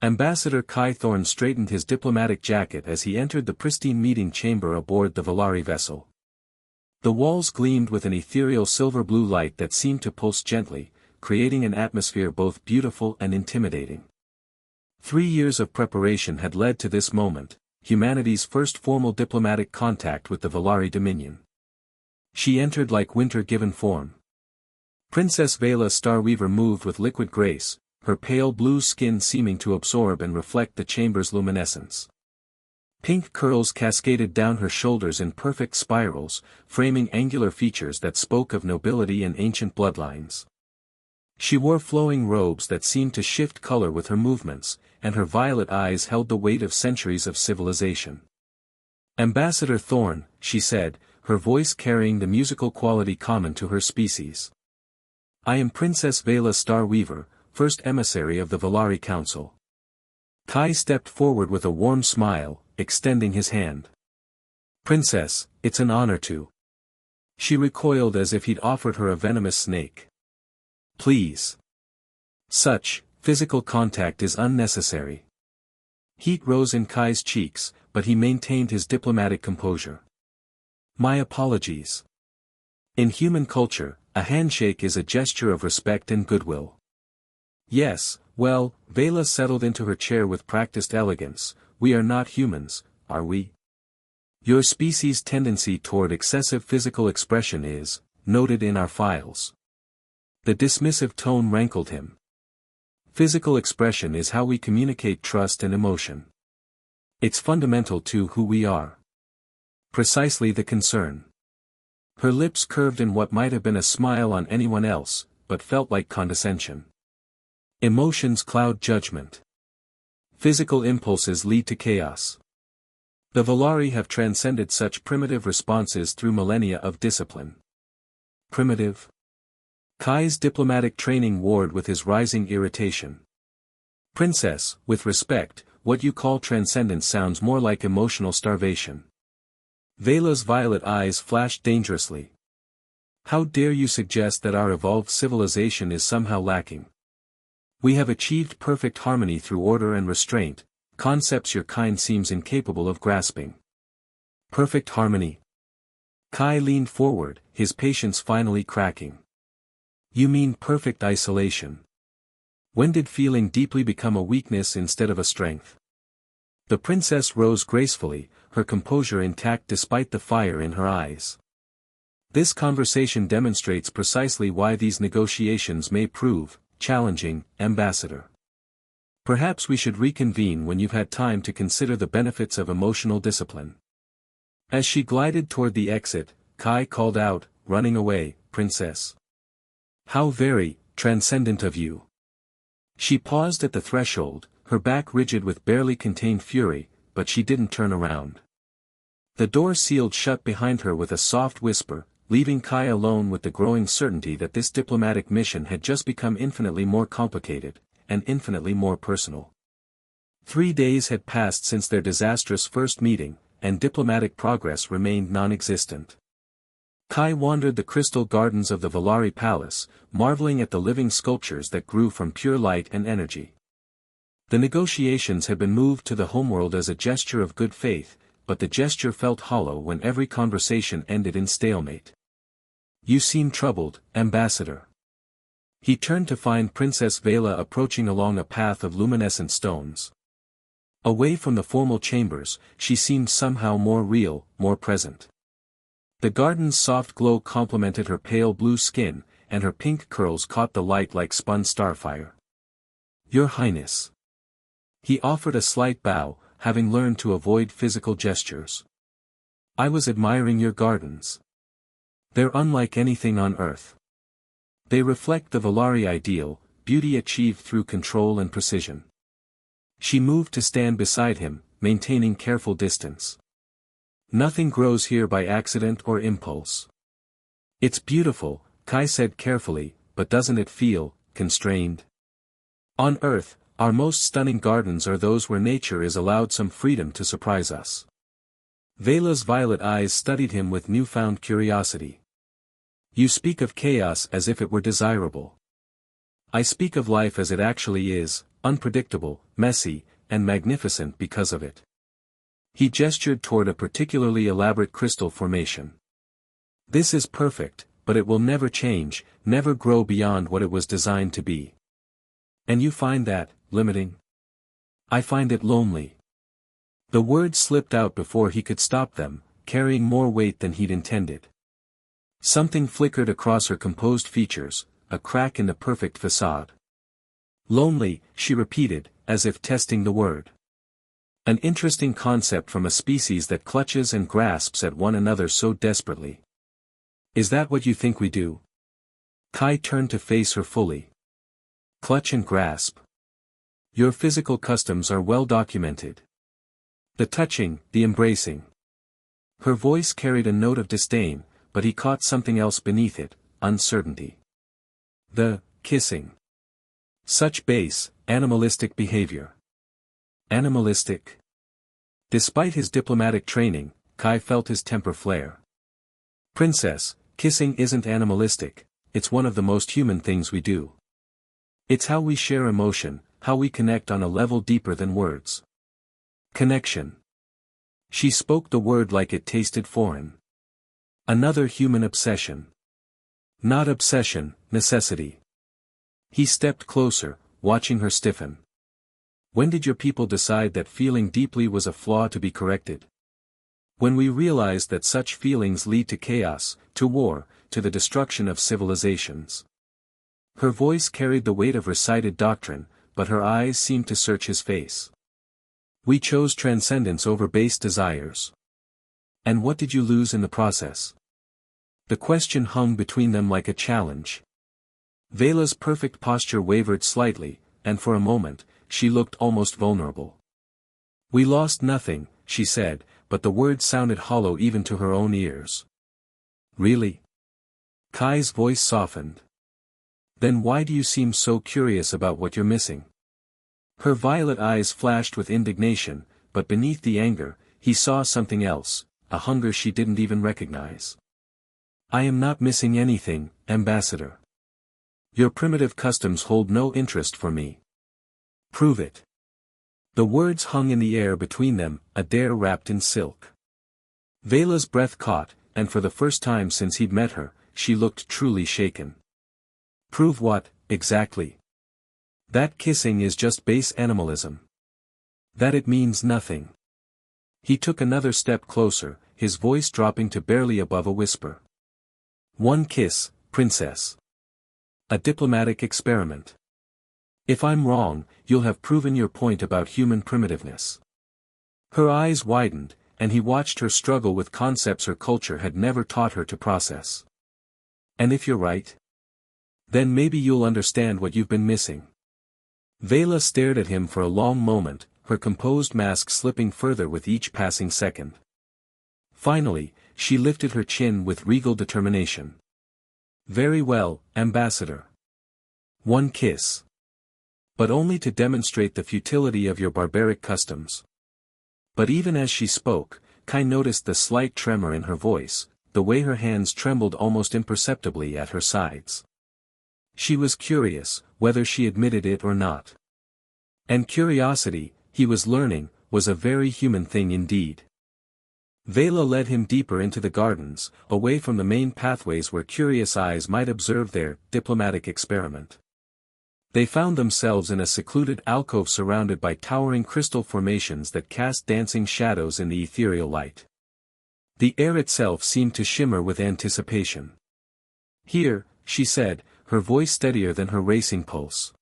Ambassador Kai Thorne straightened his diplomatic jacket as he entered the pristine meeting chamber aboard the Valari vessel. The walls gleamed with an ethereal silver-blue light that seemed to pulse gently, creating an atmosphere both beautiful and intimidating. 3 years of preparation had led to this moment, humanity's first formal diplomatic contact with the Valari Dominion. She entered like winter given form. Princess Vela Starweaver moved with liquid grace, her pale blue skin seeming to absorb and reflect the chamber's luminescence. Pink curls cascaded down her shoulders in perfect spirals, framing angular features that spoke of nobility and ancient bloodlines. She wore flowing robes that seemed to shift color with her movements, and her violet eyes held the weight of centuries of civilization. "Ambassador Thorne," she said, her voice carrying the musical quality common to her species. "I am Princess Vela Starweaver, first emissary of the Valari Council." Kai stepped forward with a warm smile, extending his hand. "Princess, it's an honor to." She recoiled as if he'd offered her a venomous snake. "Please. Such physical contact is unnecessary." Heat rose in Kai's cheeks, but he maintained his diplomatic composure. "My apologies. In human culture, a handshake is a gesture of respect and goodwill." "Yes, well," Vela settled into her chair with practiced elegance, "we are not humans, are we? Your species' tendency toward excessive physical expression is noted in our files." The dismissive tone rankled him. "Physical expression is how we communicate trust and emotion. It's fundamental to who we are." Precisely the concern. Her lips curved in what might have been a smile on anyone else, but felt like condescension. Emotions cloud judgment. Physical impulses lead to chaos. The Valari have transcended such primitive responses through millennia of discipline. Primitive? Kai's diplomatic training warred with his rising irritation. "Princess, with respect, what you call transcendence sounds more like emotional starvation." Vela's violet eyes flashed dangerously. "How dare you suggest that our evolved civilization is somehow lacking? We have achieved perfect harmony through order and restraint, concepts your kind seems incapable of grasping." "Perfect harmony?" Kai leaned forward, his patience finally cracking. "You mean perfect isolation? When did feeling deeply become a weakness instead of a strength?" The princess rose gracefully, her composure intact despite the fire in her eyes. "This conversation demonstrates precisely why these negotiations may prove challenging, Ambassador. Perhaps we should reconvene when you've had time to consider the benefits of emotional discipline." As she glided toward the exit, Kai called out, running away, "Princess. How very transcendent of you." She paused at the threshold, her back rigid with barely contained fury, but she didn't turn around. The door sealed shut behind her with a soft whisper, leaving Kai alone with the growing certainty that this diplomatic mission had just become infinitely more complicated, and infinitely more personal. 3 days had passed since their disastrous first meeting, and diplomatic progress remained non-existent. Kai wandered the crystal gardens of the Valari Palace, marveling at the living sculptures that grew from pure light and energy. The negotiations had been moved to the homeworld as a gesture of good faith, but the gesture felt hollow when every conversation ended in stalemate. "You seem troubled, Ambassador." He turned to find Princess Vela approaching along a path of luminescent stones. Away from the formal chambers, she seemed somehow more real, more present. The garden's soft glow complemented her pale blue skin, and her pink curls caught the light like spun starfire. "Your Highness." He offered a slight bow, having learned to avoid physical gestures. "I was admiring your gardens. They're unlike anything on Earth. They reflect the Valari ideal, beauty achieved through control and precision." She moved to stand beside him, maintaining careful distance. "Nothing grows here by accident or impulse." "It's beautiful," Kai said carefully, "but doesn't it feel constrained? On Earth, our most stunning gardens are those where nature is allowed some freedom to surprise us." Vela's violet eyes studied him with newfound curiosity. "You speak of chaos as if it were desirable." "I speak of life as it actually is, unpredictable, messy, and magnificent because of it. He gestured toward a particularly elaborate crystal formation. This is perfect, but it will never change, never grow beyond what it was designed to be. And you find that limiting? I find it lonely. The words slipped out before he could stop them, carrying more weight than he'd intended. Something flickered across her composed features, a crack in the perfect facade. Lonely, she repeated, as if testing the word. An interesting concept from a species that clutches and grasps at one another so desperately. Is that what you think we do? Kai turned to face her fully. Clutch and grasp. Your physical customs are well documented. The touching, the embracing. Her voice carried a note of disdain, but he caught something else beneath it, uncertainty. The kissing. Such base, animalistic behavior. Animalistic? Despite his diplomatic training, Kai felt his temper flare. Princess, kissing isn't animalistic, it's one of the most human things we do. It's how we share emotion, how we connect on a level deeper than words. Connection. She spoke the word like it tasted foreign. Another human obsession. Not obsession, necessity. He stepped closer, watching her stiffen. When did your people decide that feeling deeply was a flaw to be corrected? When we realized that such feelings lead to chaos, to war, to the destruction of civilizations. Her voice carried the weight of recited doctrine, but her eyes seemed to search his face. We chose transcendence over base desires. And what did you lose in the process? The question hung between them like a challenge. Vela's perfect posture wavered slightly, and for a moment, she looked almost vulnerable. We lost nothing, she said, but the words sounded hollow even to her own ears. Really? Kai's voice softened. Then why do you seem so curious about what you're missing? Her violet eyes flashed with indignation, but beneath the anger, he saw something else, a hunger she didn't even recognize. I am not missing anything, Ambassador. Your primitive customs hold no interest for me. Prove it. The words hung in the air between them, a dare wrapped in silk. Vela's breath caught, and for the first time since he'd met her, she looked truly shaken. Prove what, exactly? That kissing is just base animalism. That it means nothing. He took another step closer, his voice dropping to barely above a whisper. One kiss, princess. A diplomatic experiment. If I'm wrong, you'll have proven your point about human primitiveness. Her eyes widened, and he watched her struggle with concepts her culture had never taught her to process. And if you're right? Then maybe you'll understand what you've been missing. Vela stared at him for a long moment, her composed mask slipping further with each passing second. Finally, she lifted her chin with regal determination. Very well, Ambassador. One kiss. But only to demonstrate the futility of your barbaric customs. But even as she spoke, Kai noticed the slight tremor in her voice, the way her hands trembled almost imperceptibly at her sides. She was curious, whether she admitted it or not. And curiosity, he was learning, was a very human thing indeed. Vela led him deeper into the gardens, away from the main pathways where curious eyes might observe their diplomatic experiment. They found themselves in a secluded alcove surrounded by towering crystal formations that cast dancing shadows in the ethereal light. The air itself seemed to shimmer with anticipation. Here, she said, her voice steadier than her racing pulse.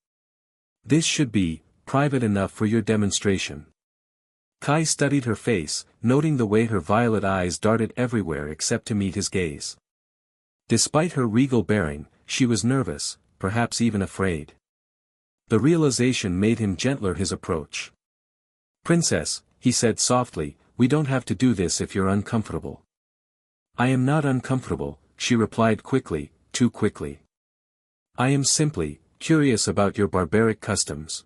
This should be private enough for your demonstration. Kai studied her face, noting the way her violet eyes darted everywhere except to meet his gaze. Despite her regal bearing, she was nervous, perhaps even afraid. The realization made him gentler his approach. Princess, he said softly, we don't have to do this if you're uncomfortable. I am not uncomfortable, she replied quickly, too quickly. I am simply curious about your barbaric customs.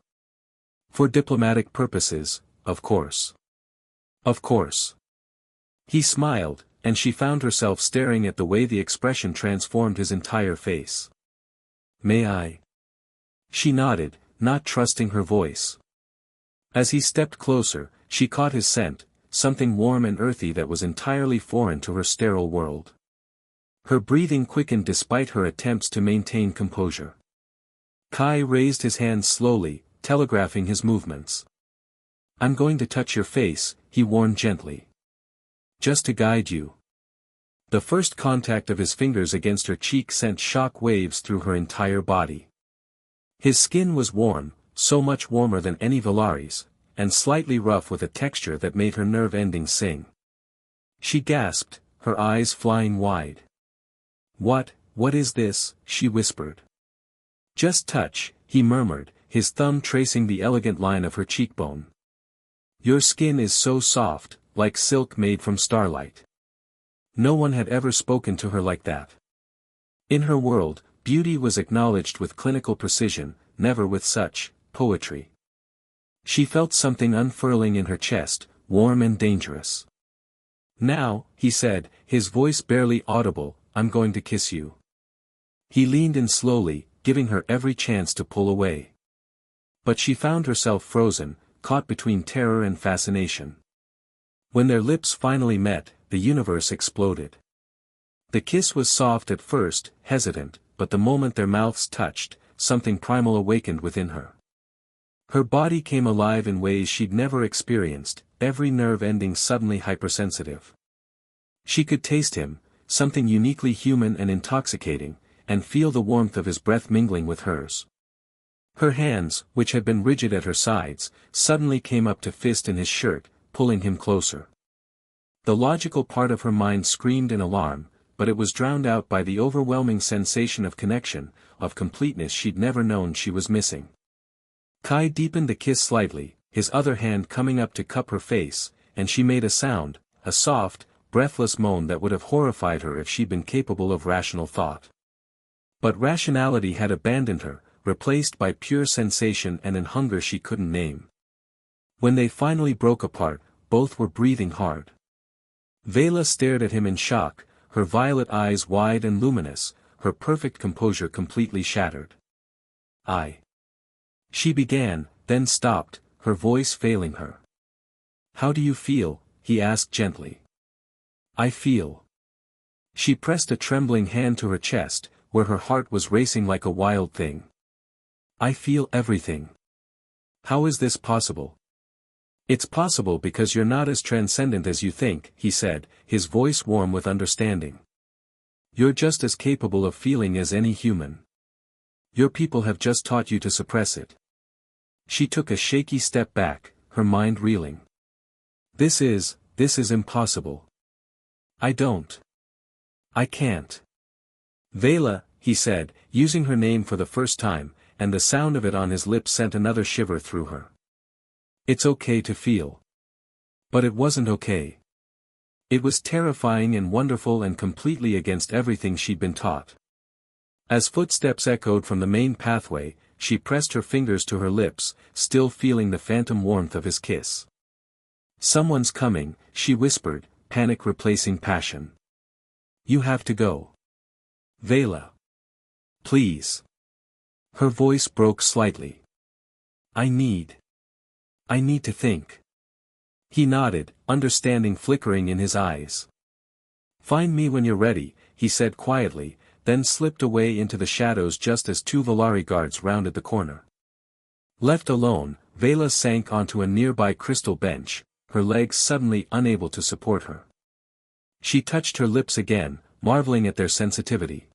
For diplomatic purposes, of course. Of course. He smiled, and she found herself staring at the way the expression transformed his entire face. May I? She nodded, not trusting her voice. As he stepped closer, she caught his scent, something warm and earthy that was entirely foreign to her sterile world. Her breathing quickened despite her attempts to maintain composure. Kai raised his hands slowly, telegraphing his movements. "I'm going to touch your face," he warned gently. "Just to guide you." The first contact of his fingers against her cheek sent shock waves through her entire body. His skin was warm, so much warmer than any Valari's, and slightly rough with a texture that made her nerve endings sing. She gasped, her eyes flying wide. What is this?" she whispered. "Just touch," he murmured, his thumb tracing the elegant line of her cheekbone. "Your skin is so soft, like silk made from starlight." No one had ever spoken to her like that. In her world, beauty was acknowledged with clinical precision, never with such poetry. She felt something unfurling in her chest, warm and dangerous. "Now," he said, his voice barely audible, "I'm going to kiss you." He leaned in slowly, giving her every chance to pull away. But she found herself frozen, caught between terror and fascination. When their lips finally met, the universe exploded. The kiss was soft at first, hesitant, but the moment their mouths touched, something primal awakened within her. Her body came alive in ways she'd never experienced, every nerve ending suddenly hypersensitive. She could taste him, something uniquely human and intoxicating, and feel the warmth of his breath mingling with hers. Her hands, which had been rigid at her sides, suddenly came up to fist in his shirt, pulling him closer. The logical part of her mind screamed in alarm, but it was drowned out by the overwhelming sensation of connection, of completeness she'd never known she was missing. Kai deepened the kiss slightly, his other hand coming up to cup her face, and she made a sound, a soft, breathless moan that would have horrified her if she'd been capable of rational thought. But rationality had abandoned her, replaced by pure sensation and an hunger she couldn't name. When they finally broke apart, both were breathing hard. Vela stared at him in shock, her violet eyes wide and luminous, her perfect composure completely shattered. She began, then stopped, her voice failing her. "How do you feel?" he asked gently. "I feel." She pressed a trembling hand to her chest, where her heart was racing like a wild thing. "I feel everything." "How is this possible?" "It's possible because you're not as transcendent as you think," he said, his voice warm with understanding. "You're just as capable of feeling as any human. Your people have just taught you to suppress it." She took a shaky step back, her mind reeling. This is impossible. I can't. "Vela," he said, using her name for the first time, and the sound of it on his lips sent another shiver through her. It's okay to feel. But it wasn't okay. It was terrifying and wonderful and completely against everything she'd been taught. As footsteps echoed from the main pathway, she pressed her fingers to her lips, still feeling the phantom warmth of his kiss. "Someone's coming," she whispered, panic replacing passion. "You have to go. Vela. Please." Her voice broke slightly. I need to think." He nodded, understanding flickering in his eyes. "Find me when you're ready," he said quietly, then slipped away into the shadows just as two Valari guards rounded the corner. Left alone, Vela sank onto a nearby crystal bench, her legs suddenly unable to support her. She touched her lips again, marveling at their sensitivity.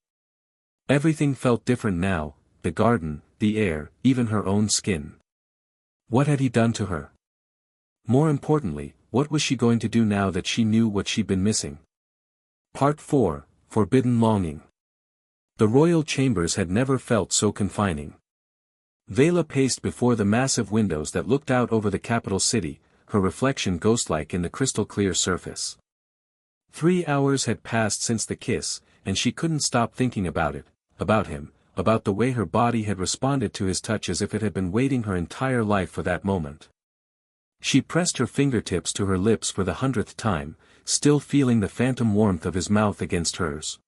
Everything felt different now, the garden, the air, even her own skin. What had he done to her? More importantly, what was she going to do now that she knew what she'd been missing? Part 4, Forbidden Longing. The royal chambers had never felt so confining. Vela paced before the massive windows that looked out over the capital city, her reflection ghostlike in the crystal-clear surface. 3 hours had passed since the kiss, and she couldn't stop thinking about it, about him, about the way her body had responded to his touch as if it had been waiting her entire life for that moment. She pressed her fingertips to her lips for the 100th time, still feeling the phantom warmth of his mouth against hers.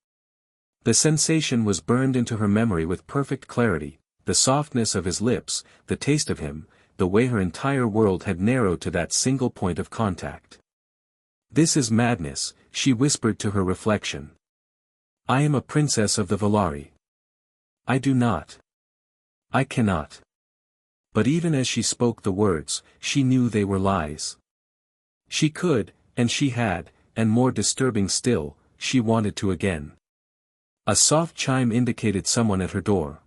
The sensation was burned into her memory with perfect clarity, the softness of his lips, the taste of him, the way her entire world had narrowed to that single point of contact. "This is madness," she whispered to her reflection. "I am a princess of the Valari. I do not. I cannot." But even as she spoke the words, she knew they were lies. She could, and she had, and more disturbing still, she wanted to again. A soft chime indicated someone at her door.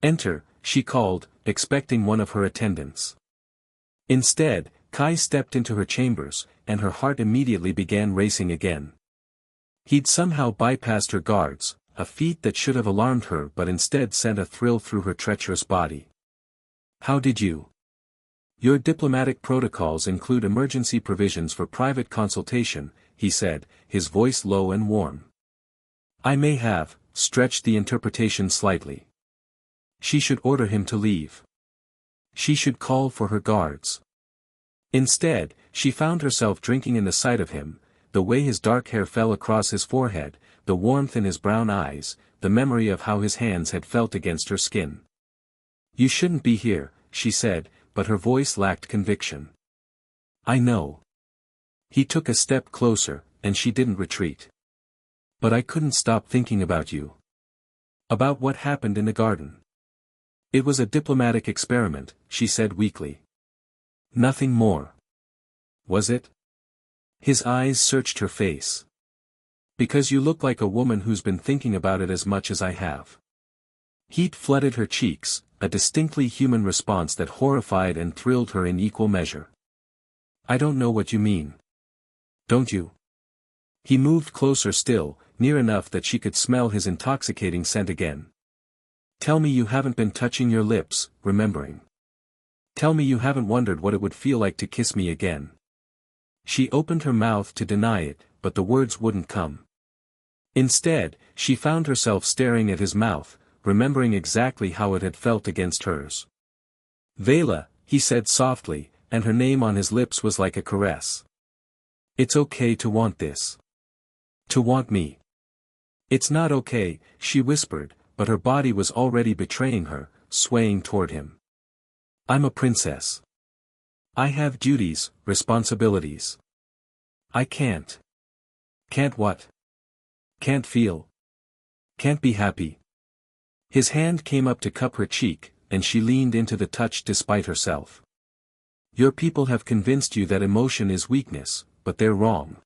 "Enter," she called, expecting one of her attendants. Instead, Kai stepped into her chambers, and her heart immediately began racing again. He'd somehow bypassed her guards, a feat that should have alarmed her but instead sent a thrill through her treacherous body. "How did you? Your diplomatic protocols include emergency provisions for private consultation," he said, his voice low and warm. "I may have stretched the interpretation slightly. She should order him to leave. She should call for her guards." Instead, she found herself drinking in the sight of him, the way his dark hair fell across his forehead, the warmth in his brown eyes, the memory of how his hands had felt against her skin. "You shouldn't be here," she said, but her voice lacked conviction. "I know." He took a step closer, and she didn't retreat. "But I couldn't stop thinking about you. About what happened in the garden." "It was a diplomatic experiment," she said weakly. "Nothing more." "Was it?" His eyes searched her face. "Because you look like a woman who's been thinking about it as much as I have." Heat flooded her cheeks, a distinctly human response that horrified and thrilled her in equal measure. "I don't know what you mean." "Don't you?" He moved closer still, near enough that she could smell his intoxicating scent again. "Tell me you haven't been touching your lips, remembering. Tell me you haven't wondered what it would feel like to kiss me again." She opened her mouth to deny it, but the words wouldn't come. Instead, she found herself staring at his mouth, remembering exactly how it had felt against hers. "Vela," he said softly, and her name on his lips was like a caress. "It's okay to want this. To want me." "It's not okay," she whispered, but her body was already betraying her, swaying toward him. "I'm a princess. I have duties, responsibilities. I can't." "Can't what?" "Can't feel. Can't be happy." His hand came up to cup her cheek, and she leaned into the touch despite herself. "Your people have convinced you that emotion is weakness, but they're wrong.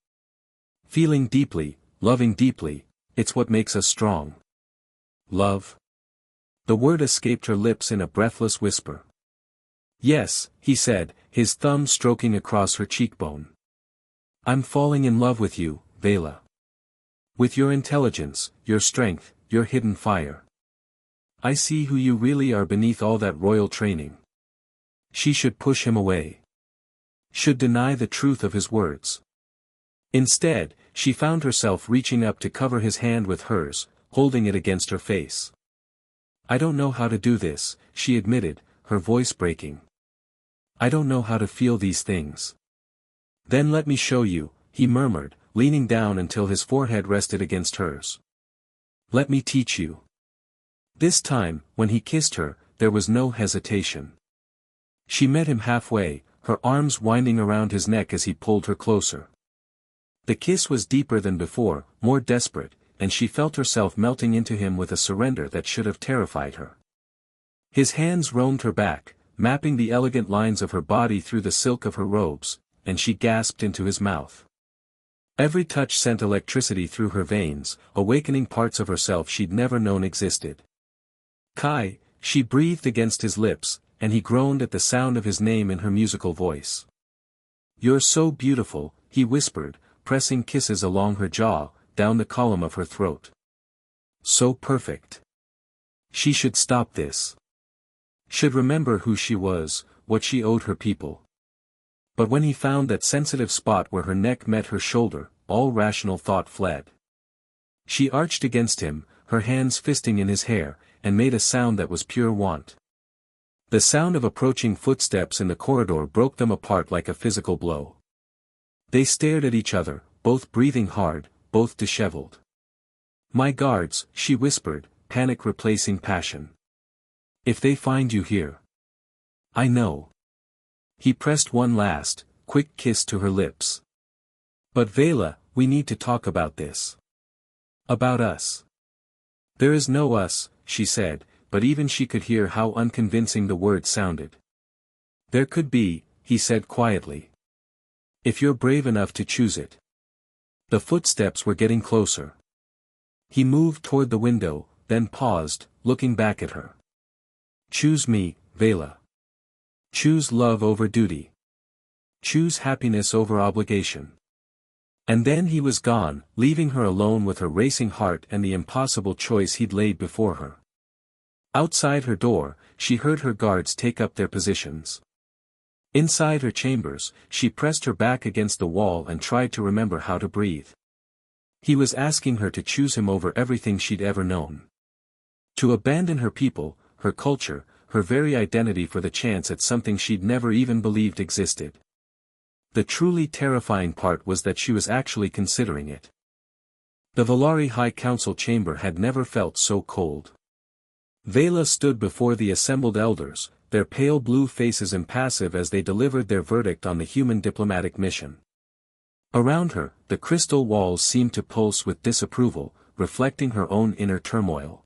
Feeling deeply, loving deeply, it's what makes us strong." "Love?" The word escaped her lips in a breathless whisper. "Yes," he said, his thumb stroking across her cheekbone. "I'm falling in love with you, Vela. With your intelligence, your strength, your hidden fire. I see who you really are beneath all that royal training." She should push him away. Should deny the truth of his words. Instead, she found herself reaching up to cover his hand with hers, holding it against her face. "I don't know how to do this," she admitted, her voice breaking. "I don't know how to feel these things." "Then let me show you," he murmured, leaning down until his forehead rested against hers. "Let me teach you." This time, when he kissed her, there was no hesitation. She met him halfway, her arms winding around his neck as he pulled her closer. The kiss was deeper than before, more desperate, and she felt herself melting into him with a surrender that should have terrified her. His hands roamed her back, mapping the elegant lines of her body through the silk of her robes, and she gasped into his mouth. Every touch sent electricity through her veins, awakening parts of herself she'd never known existed. "Kai," she breathed against his lips, and he groaned at the sound of his name in her musical voice. "You're so beautiful," he whispered, pressing kisses along her jaw, down the column of her throat. "So perfect. She should stop this. Should remember who she was, what she owed her people." But when he found that sensitive spot where her neck met her shoulder, all rational thought fled. She arched against him, her hands fisting in his hair, and made a sound that was pure want. The sound of approaching footsteps in the corridor broke them apart like a physical blow. They stared at each other, both breathing hard, both disheveled. "My guards," she whispered, panic replacing passion. If they find you here. I know. He pressed one last, quick kiss to her lips. But Vela, we need to talk about this. About us. There is no us, she said, but even she could hear how unconvincing the word sounded. There could be, he said quietly. If you're brave enough to choose it. The footsteps were getting closer. He moved toward the window, then paused, looking back at her. Choose me, Vela. Choose love over duty. Choose happiness over obligation. And then he was gone, leaving her alone with her racing heart and the impossible choice he'd laid before her. Outside her door, she heard her guards take up their positions. Inside her chambers, she pressed her back against the wall and tried to remember how to breathe. He was asking her to choose him over everything she'd ever known. To abandon her people, her culture, her very identity for the chance at something she'd never even believed existed. The truly terrifying part was that she was actually considering it. The Valari High Council chamber had never felt so cold. Vela stood before the assembled elders, their pale blue faces impassive as they delivered their verdict on the human diplomatic mission. Around her, the crystal walls seemed to pulse with disapproval, reflecting her own inner turmoil.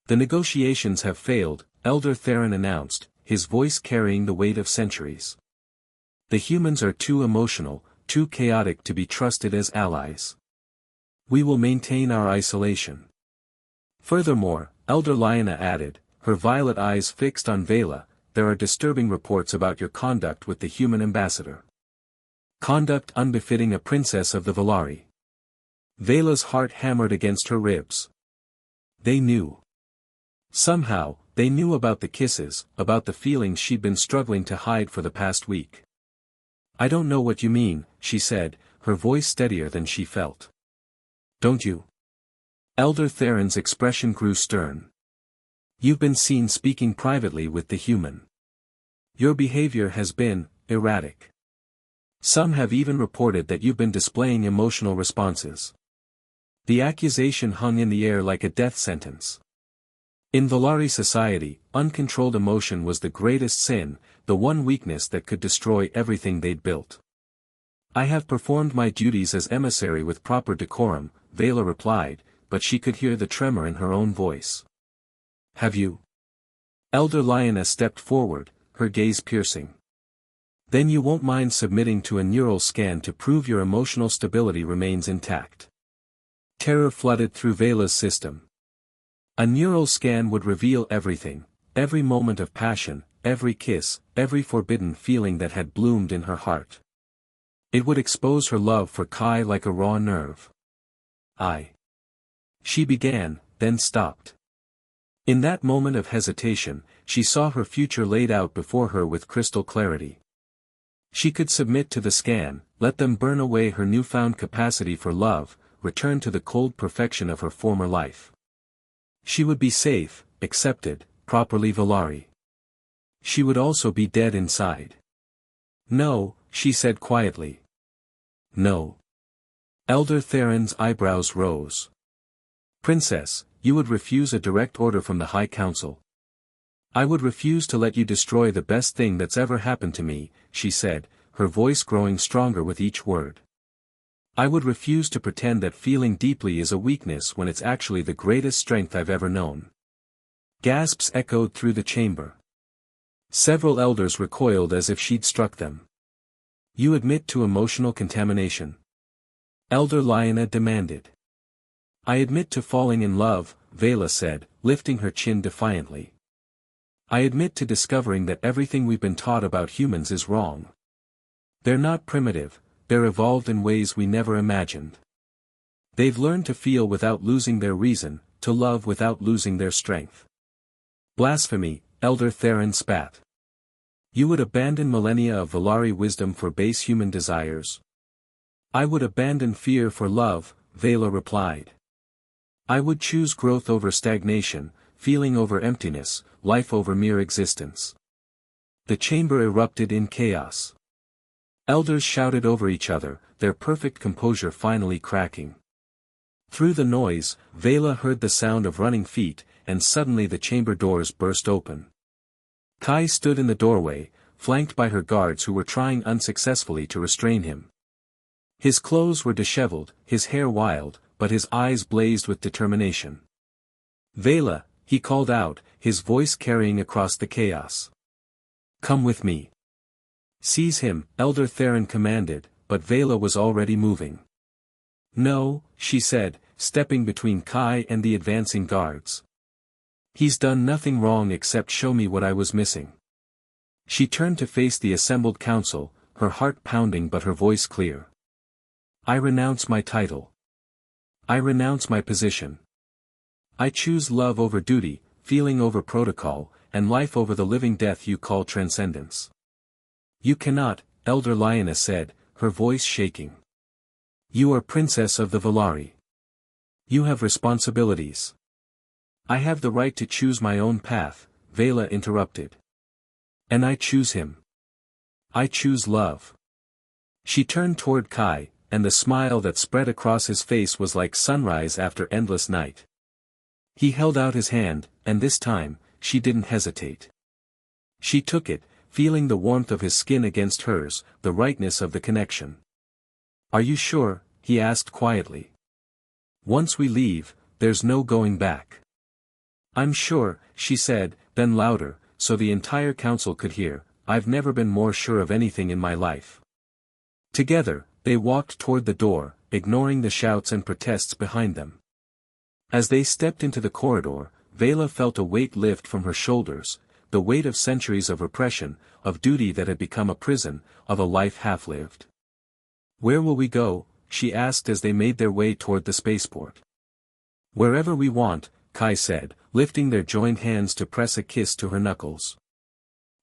The negotiations have failed, Elder Theron announced, his voice carrying the weight of centuries. The humans are too emotional, too chaotic to be trusted as allies. We will maintain our isolation. Furthermore, Elder Lyanna added, her violet eyes fixed on Vela, there are disturbing reports about your conduct with the human ambassador. Conduct unbefitting a princess of the Valari. Vela's heart hammered against her ribs. They knew. Somehow, they knew about the kisses, about the feelings she'd been struggling to hide for the past week. I don't know what you mean, she said, her voice steadier than she felt. Don't you? Elder Theron's expression grew stern. You've been seen speaking privately with the human. Your behavior has been erratic. Some have even reported that you've been displaying emotional responses. The accusation hung in the air like a death sentence. In Valari society, uncontrolled emotion was the greatest sin, the one weakness that could destroy everything they'd built. I have performed my duties as emissary with proper decorum, Vela replied, but she could hear the tremor in her own voice. Have you? Elder Lyanna stepped forward, her gaze piercing. Then you won't mind submitting to a neural scan to prove your emotional stability remains intact. Terror flooded through Vela's system. A neural scan would reveal everything, every moment of passion, every kiss, every forbidden feeling that had bloomed in her heart. It would expose her love for Kai like a raw nerve. She began, then stopped. In that moment of hesitation, she saw her future laid out before her with crystal clarity. She could submit to the scan, let them burn away her newfound capacity for love, return to the cold perfection of her former life. She would be safe, accepted, properly Valari. She would also be dead inside. No, she said quietly. No. Elder Theron's eyebrows rose. Princess, you would refuse a direct order from the High Council. I would refuse to let you destroy the best thing that's ever happened to me, she said, her voice growing stronger with each word. I would refuse to pretend that feeling deeply is a weakness when it's actually the greatest strength I've ever known. Gasps echoed through the chamber. Several elders recoiled as if she'd struck them. You admit to emotional contamination? Elder Lyanna demanded. I admit to falling in love, Vela said, lifting her chin defiantly. I admit to discovering that everything we've been taught about humans is wrong. They're not primitive, they're evolved in ways we never imagined. They've learned to feel without losing their reason, to love without losing their strength. Blasphemy, Elder Theron spat. You would abandon millennia of Valari wisdom for base human desires? I would abandon fear for love, Vela replied. I would choose growth over stagnation, feeling over emptiness, life over mere existence. The chamber erupted in chaos. Elders shouted over each other, their perfect composure finally cracking. Through the noise, Vela heard the sound of running feet, and suddenly the chamber doors burst open. Kai stood in the doorway, flanked by her guards who were trying unsuccessfully to restrain him. His clothes were disheveled, his hair wild, but his eyes blazed with determination. "Vela," he called out, his voice carrying across the chaos. "Come with me." "Seize him," Elder Theron commanded, but Vela was already moving. "No," she said, stepping between Kai and the advancing guards. "He's done nothing wrong except show me what I was missing." She turned to face the assembled council, her heart pounding but her voice clear. "I renounce my title. I renounce my position. I choose love over duty, feeling over protocol, and life over the living death you call transcendence." "You cannot," Elder Lioness said, her voice shaking. "You are Princess of the Valari. You have responsibilities." "I have the right to choose my own path," Vela interrupted. "And I choose him. I choose love." She turned toward Kai, and the smile that spread across his face was like sunrise after endless night. He held out his hand, and this time, she didn't hesitate. She took it, feeling the warmth of his skin against hers, the rightness of the connection. "Are you sure?" he asked quietly. "Once we leave, there's no going back." "I'm sure," she said, then louder, so the entire council could hear, "I've never been more sure of anything in my life." Together, they walked toward the door, ignoring the shouts and protests behind them. As they stepped into the corridor, Vela felt a weight lift from her shoulders, the weight of centuries of repression, of duty that had become a prison, of a life half-lived. "Where will we go?" she asked as they made their way toward the spaceport. "Wherever we want," Kai said, lifting their joined hands to press a kiss to her knuckles.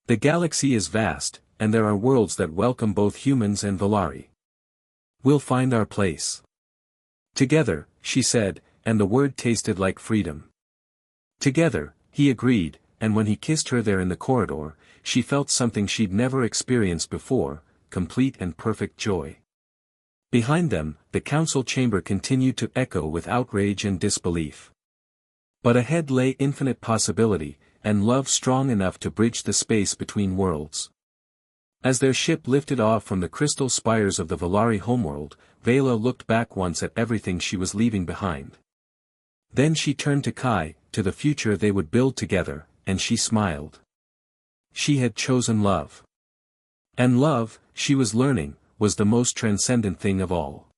"The galaxy is vast, and there are worlds that welcome both humans and Valari. We'll find our place." "Together," she said, and the word tasted like freedom. "Together," he agreed, and when he kissed her there in the corridor, she felt something she'd never experienced before, complete and perfect joy. Behind them, the council chamber continued to echo with outrage and disbelief. But ahead lay infinite possibility, and love strong enough to bridge the space between worlds. As their ship lifted off from the crystal spires of the Valari homeworld, Vela looked back once at everything she was leaving behind. Then she turned to Kai, to the future they would build together, and she smiled. She had chosen love. And love, she was learning, was the most transcendent thing of all.